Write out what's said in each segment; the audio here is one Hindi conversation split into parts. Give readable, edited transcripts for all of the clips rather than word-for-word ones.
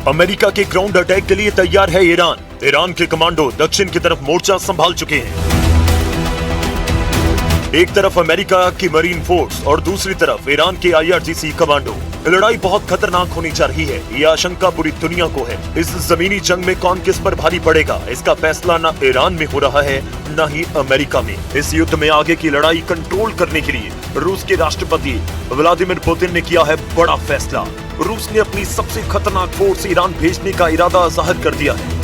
अमेरिका के ग्राउंड अटैक के लिए तैयार है ईरान। ईरान के कमांडो दक्षिण की तरफ मोर्चा संभाल चुके हैं। एक तरफ अमेरिका की मरीन फोर्स और दूसरी तरफ ईरान के IRGC कमांडो। लड़ाई बहुत खतरनाक होनी जा रही है, ये आशंका पूरी दुनिया को है। इस जमीनी जंग में कौन किस पर भारी पड़ेगा, इसका फैसला न ईरान में हो रहा है न ही अमेरिका में। इस युद्ध में आगे की लड़ाई कंट्रोल करने के लिए रूस के राष्ट्रपति व्लादिमीर पुतिन ने किया है बड़ा फैसला। रूस ने अपनी सबसे खतरनाक फोर्स ईरान भेजने का इरादा जाहिर कर दिया है।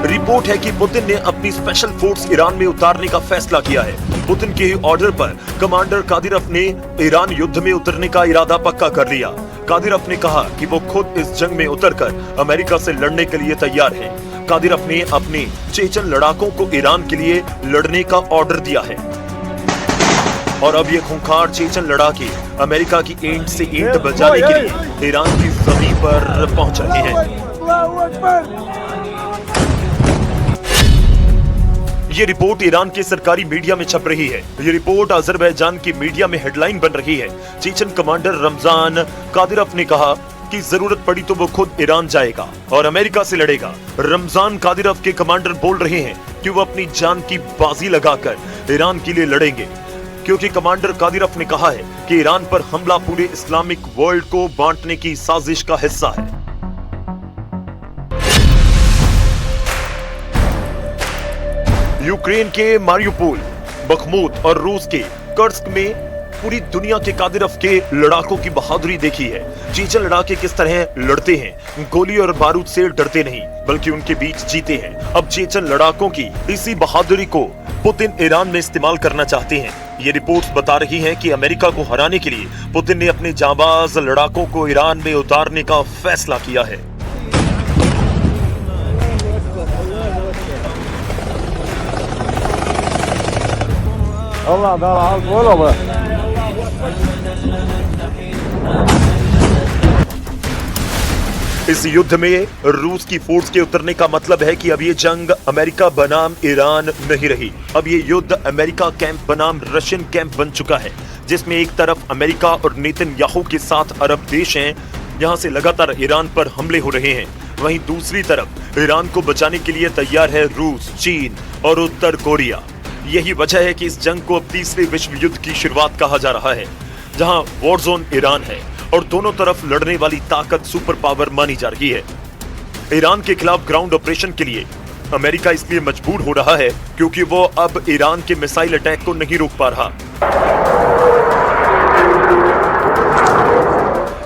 रिपोर्ट है कि पुतिन ने अपनी स्पेशल फोर्स ईरान में उतारने का फैसला किया है। पुतिन के ऑर्डर पर कमांडर कादिरोव ने ईरान युद्ध में उतरने का इरादा पक्का कर लिया। कादिरोव ने कहा कि वो खुद इस जंग में उतरकर अमेरिका से लड़ने के लिए तैयार है। कादिरोव ने अपने चेचन लड़ाकों को ईरान के लिए लड़ने का ऑर्डर दिया है और अब ये खूंखार चेचन लड़ाके अमेरिका की ईंट से ईंट बजाने के लिए ईरान की जमीन पर पहुंच रहे हैं। ये रिपोर्ट ईरान के सरकारी मीडिया में छप रही है। ये रिपोर्ट अजरबैजान की मीडिया में हेडलाइन बन रही है। चेचन कमांडर रमजान कादिरोव ने कहा कि जरूरत पड़ी तो वो खुद ईरान जाएगा और अमेरिका से लड़ेगा। रमजान कादिरोव के कमांडर बोल रहे हैं कि वो अपनी जान की बाजी लगाकर ईरान के लिए लड़ेंगे, क्योंकि कमांडर कादिरोव ने कहा है कि ईरान पर हमला पूरे इस्लामिक वर्ल्ड को बांटने की साजिश का हिस्सा है। यूक्रेन के मारियुपोल, बखमूत और रूस के कर्स्क में पूरी दुनिया के कादिरोव के लड़ाकों की बहादुरी देखी है। चेचन लड़ाके किस तरह लड़ते हैं, गोली और बारूद से डरते नहीं बल्कि उनके बीच जीते हैं। अब चेचन लड़ाकों की इसी बहादुरी को पुतिन ईरान में इस्तेमाल करना चाहते हैं। ये रिपोर्ट्स बता रही हैं कि अमेरिका को हराने के लिए पुतिन ने अपने जांबाज लड़ाकों को ईरान में उतारने का फैसला किया है। इस युद्ध में रूस की फोर्स के उतरने का मतलब है कि अब ये जंग अमेरिका बनाम ईरान नहीं रही। अब ये युद्ध अमेरिका कैंप बनाम रशियन कैंप बन चुका है, जिसमें एक तरफ अमेरिका और नेतन्याहू के साथ अरब देश हैं, यहां से लगातार ईरान पर हमले हो रहे हैं। वहीं दूसरी तरफ ईरान को बचाने के लिए तैयार है रूस, चीन और उत्तर कोरिया। यही वजह है कि इस जंग को अब तीसरे विश्व युद्ध की शुरुआत कहा जा रहा है, जहां वॉर जोन ईरान है और दोनों तरफ लड़ने वाली ताकत सुपर पावर मानी जा रही है। ईरान के खिलाफ ग्राउंड ऑपरेशन के लिए अमेरिका इसलिए मजबूर हो रहा है क्योंकि वो अब ईरान के मिसाइल अटैक को नहीं रोक पा रहा।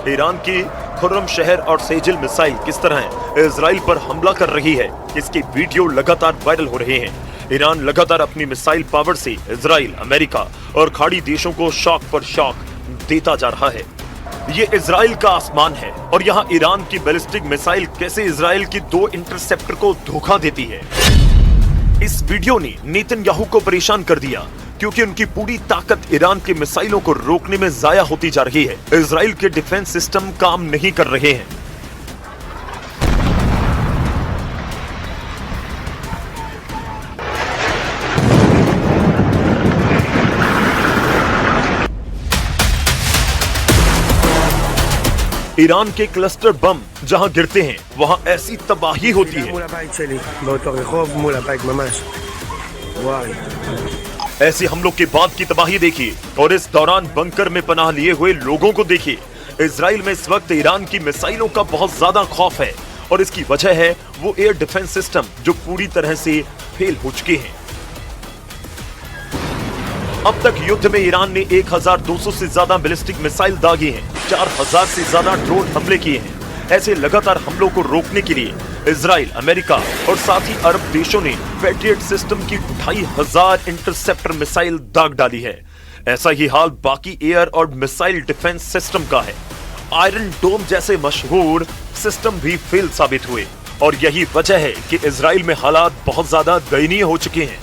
ईरान की खुर्रम शहर और सेजिल मिसाइल किस तरह इजराइल पर हमला कर रही है, इसके वीडियो लगातार वायरल हो रहे हैं। ईरान लगातार अपनी मिसाइल पावर से इजराइल, अमेरिका और खाड़ी देशों को शॉक पर शॉक देता जा रहा है। ये इजराइल का आसमान है और यहाँ ईरान की बैलिस्टिक मिसाइल कैसे इजराइल की 2 इंटरसेप्टर को धोखा देती है। इस वीडियो ने नेतन्याहू को परेशान कर दिया क्योंकि उनकी पूरी ताकत ईरान के मिसाइलों को रोकने में जाया होती जा रही है। इजराइल के डिफेंस सिस्टम काम नहीं कर रहे हैं। ईरान के क्लस्टर बम जहां गिरते हैं वहां ऐसी तबाही होती है। ऐसे हमलों के बाद की तबाही देखिए और इस दौरान बंकर में पनाह लिए हुए लोगों को देखिए। इजराइल में इस वक्त ईरान की मिसाइलों का बहुत ज्यादा खौफ है और इसकी वजह है वो एयर डिफेंस सिस्टम जो पूरी तरह से फेल हो चुके हैं। अब तक युद्ध में ईरान ने 1200 से ज्यादा बैलिस्टिक मिसाइल दागे हैं, 4000 से ज्यादा ड्रोन हमले किए हैं। ऐसे लगातार हमलों को रोकने के लिए इजराइल, अमेरिका और साथ ही अरब देशों ने पैट्रियट सिस्टम की 2500 इंटरसेप्टर मिसाइल दाग डाली है। ऐसा ही हाल बाकी एयर और मिसाइल डिफेंस सिस्टम का है। आयरन डोम जैसे मशहूर सिस्टम भी फेल साबित हुए और यही वजह है कि इजराइल में हालात बहुत ज्यादा दयनीय हो चुके हैं।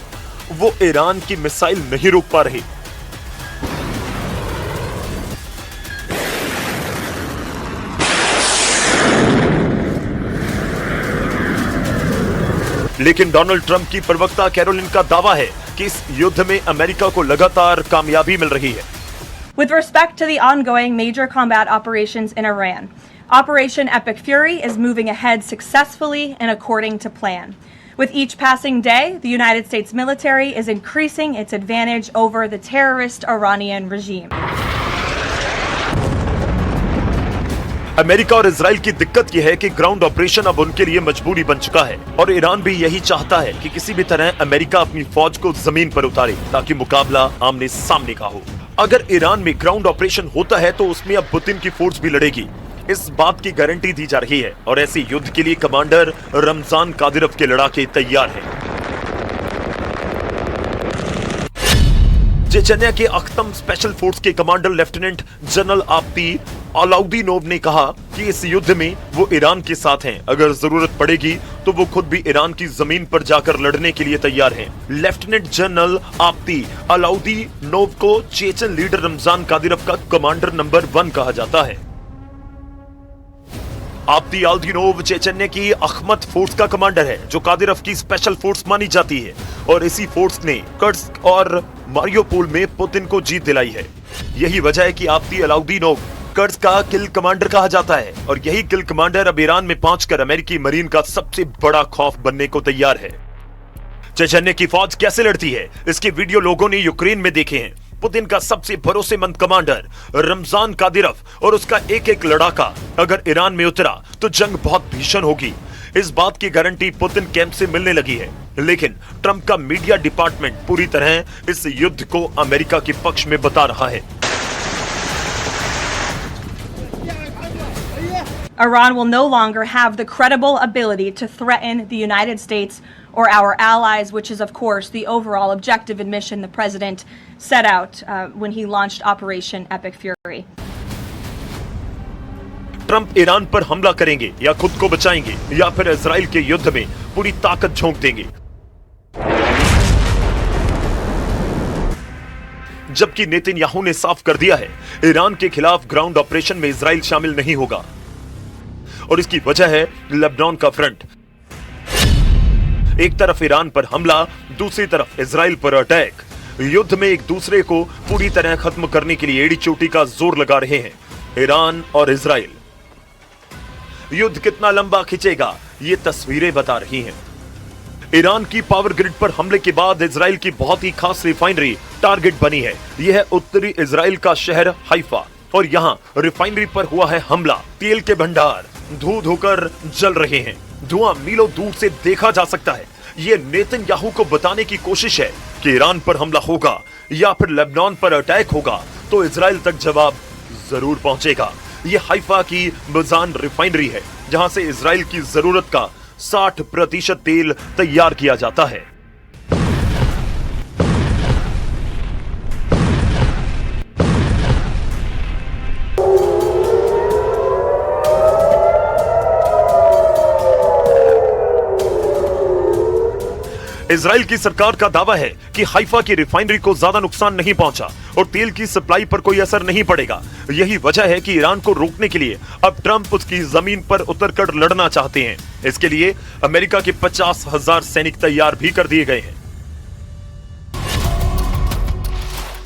वो ईरान की मिसाइल नहीं रोक पा रहे। लेकिन डोनाल्ड ट्रंप की प्रवक्ता कैरोलिन का दावा है कि इस युद्ध में अमेरिका को लगातार कामयाबी मिल रही है। With respect to the ongoing major combat operations in Iran, Operation Epic Fury is moving ahead successfully and according to plan. With each passing day, the United States military is increasing its advantage over the terrorist Iranian regime. America और इजराइल की दिक्कत यह है कि ग्राउंड ऑपरेशन अब उनके लिए मजबूरी बन चुका है और ईरान भी यही चाहता है कि किसी भी तरह अमेरिका अपनी फौज को जमीन पर उतारे ताकि मुकाबला आमने सामने का हो। अगर ईरान में ग्राउंड ऑपरेशन होता है तो उसमें अब पुतिन की फोर्स भी लड़ेगी, इस बात की गारंटी दी जा रही है और ऐसे युद्ध के लिए कमांडर रमजान कादिरव के लड़ाके तैयार हैं। चेचन्या के अख्तम स्पेशल फोर्स के कमांडर लेफ्टिनेंट जनरल आप्ती अलाउद्दीनोव ने कहा कि इस युद्ध में वो ईरान के साथ हैं। अगर जरूरत पड़ेगी तो वो खुद भी ईरान की जमीन पर जाकर लड़ने के लिए तैयार हैं। लेफ्टिनेंट जनरल आप्ती अलाउद्दीनोव को चेचन लीडर रमजान कादिरव का कमांडर नंबर 1 कहा जाता है। आप्ती अलाउद्दीनोव चेचन्या की अखमत फोर्स का कमांडर है जो कादिरव की स्पेशल फोर्स मानी जाती है और इसी फोर्स ने कर्स्क और मारियोपोल में पुतिन को जीत दिलाई है। यही वजह है कि आप्ती अलाउद्दीनोव कर्स्क का किल कमांडर कहा जाता है और यही किल कमांडर अब ईरान में पहुंचकर अमेरिकी मरीन का सबसे बड़ा खौफ बनने को तैयार है। चेचन्या की फौज कैसे लड़ती है, इसके वीडियो लोगों ने यूक्रेन में देखे हैं। पुतिन का सबसे भरोसेमंद कमांडर रमजान कादिरव और उसका एक एक लड़ाका अगर ईरान में उतरा तो जंग बहुत भीषण होगी। इस बात की गारंटी पुतिन कैंप से मिलने लगी है, लेकिन ट्रंप का मीडिया डिपार्टमेंट पूरी तरह इस युद्ध को अमेरिका के पक्ष में बता रहा है। Iran will no longer have the credible ability to threaten the United States or our allies, which is, of course, the overall objective and mission the president set out when he launched Operation Epic Fury. Trump Iran पर हमला करेंगे या खुद को बचाएंगे या फिर इजराइल के युद्ध में पूरी ताकत झोंक देंगे। जबकि नेतन्याहू ने साफ कर दिया है ईरान के खिलाफ ग्राउंड ऑपरेशन में इजराइल शामिल नहीं होगा और इसकी वजह है लेबनान का फ्रंट। एक तरफ ईरान पर हमला, दूसरी तरफ इजराइल पर अटैक। युद्ध में एक दूसरे को पूरी तरह खत्म करने के लिए एड़ी चोटी का जोर लगा रहे हैं ईरान और इजराइल। युद्ध कितना लंबा खिंचेगा ये तस्वीरें बता रही हैं। ईरान की पावर ग्रिड पर हमले के बाद इजराइल की बहुत ही खास रिफाइनरी टारगेट बनी है। यह है उत्तरी इजराइल का शहर हाइफा और यहाँ रिफाइनरी पर हुआ है हमला। तेल के भंडार धू धोकर जल रहे हैं, धुआं मीलों दूर से देखा जा सकता है। ये नेतन्याहू को बताने की कोशिश है कि ईरान पर हमला होगा या फिर लेबनान पर अटैक होगा तो इजराइल तक जवाब जरूर पहुंचेगा। ये हाइफा की मजान रिफाइनरी है जहां से इजराइल की जरूरत का 60% तेल तैयार किया जाता है। इजराइल की सरकार का दावा है कि हाइफा की रिफाइनरी को ज्यादा नुकसान नहीं पहुंचा और तेल की सप्लाई पर कोई असर नहीं पड़ेगा। यही वजह है कि ईरान को रोकने के लिए अब ट्रंप उसकी जमीन पर उतरकर लड़ना चाहते हैं। इसके लिए अमेरिका के 50,000 सैनिक तैयार भी कर दिए गए हैं।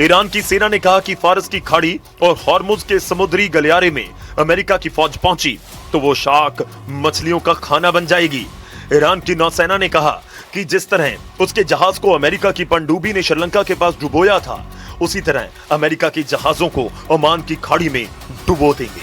ईरान की सेना ने कहा कि फारस की खाड़ी और हॉर्मुज के समुद्री गलियारे में अमेरिका की फौज पहुंची तो वो शार्क मछलियों का खाना बन जाएगी। ईरान की नौसेना ने कहा कि जिस तरह उसके जहाज को अमेरिका की पनडुब्बी ने श्रीलंका के पास डुबोया था उसी तरह अमेरिका के जहाजों को ओमान की खाड़ी में डुबो देंगे।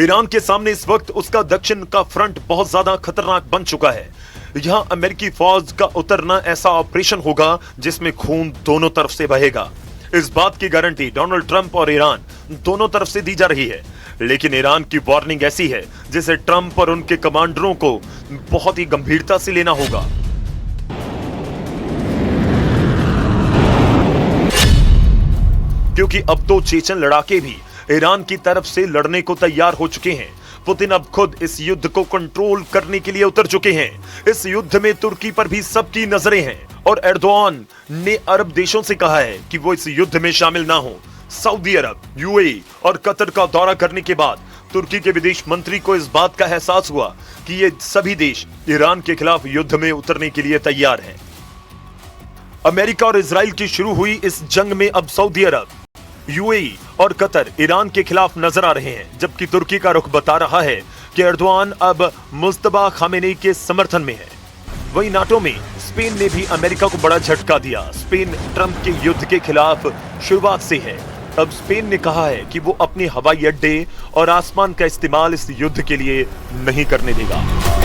ईरान के सामने इस वक्त उसका दक्षिण का फ्रंट बहुत ज्यादा खतरनाक बन चुका है। यहां अमेरिकी फौज का उतरना ऐसा ऑपरेशन होगा जिसमें खून दोनों तरफ से बहेगा। इस बात की गारंटी डोनाल्ड ट्रंप और ईरान दोनों तरफ से दी जा रही है, लेकिन ईरान की वार्निंग ऐसी है जिसे ट्रंप और उनके कमांडरों को बहुत ही गंभीरता से लेना होगा। क्योंकि अब तो चेचन लड़ाके भी ईरान की तरफ से लड़ने को तैयार हो चुके हैं। पुतिन अब खुद इस युद्ध को कंट्रोल करने के लिए उतर चुके हैं। इस युद्ध में तुर्की पर भी सबकी नजरें हैं और एर्दोआन ने अरब देशों से कहा है कि वो इस युद्ध में शामिल ना हो। सऊदी अरब, यूएई और कतर का दौरा करने के बाद तुर्की के विदेश मंत्री को इस बात का एहसास हुआ कि ये सभी देश ईरान के खिलाफ युद्ध में उतरने के लिए तैयार हैं। अमेरिका और इजराइल की शुरू हुई इस जंग में अब सऊदी अरब, यूएई और कतर ईरान के खिलाफ नजर आ रहे हैं, जबकि तुर्की का रुख बता रहा है कि एर्दोआन अब मुस्तफा खामेनी के समर्थन में है। वहीं नाटो में स्पेन ने भी अमेरिका को बड़ा झटका दिया। स्पेन ट्रंप के युद्ध के खिलाफ शुरुआत से है। अब स्पेन ने कहा है कि वो अपने हवाई अड्डे और आसमान का इस्तेमाल इस युद्ध के लिए नहीं करने देगा।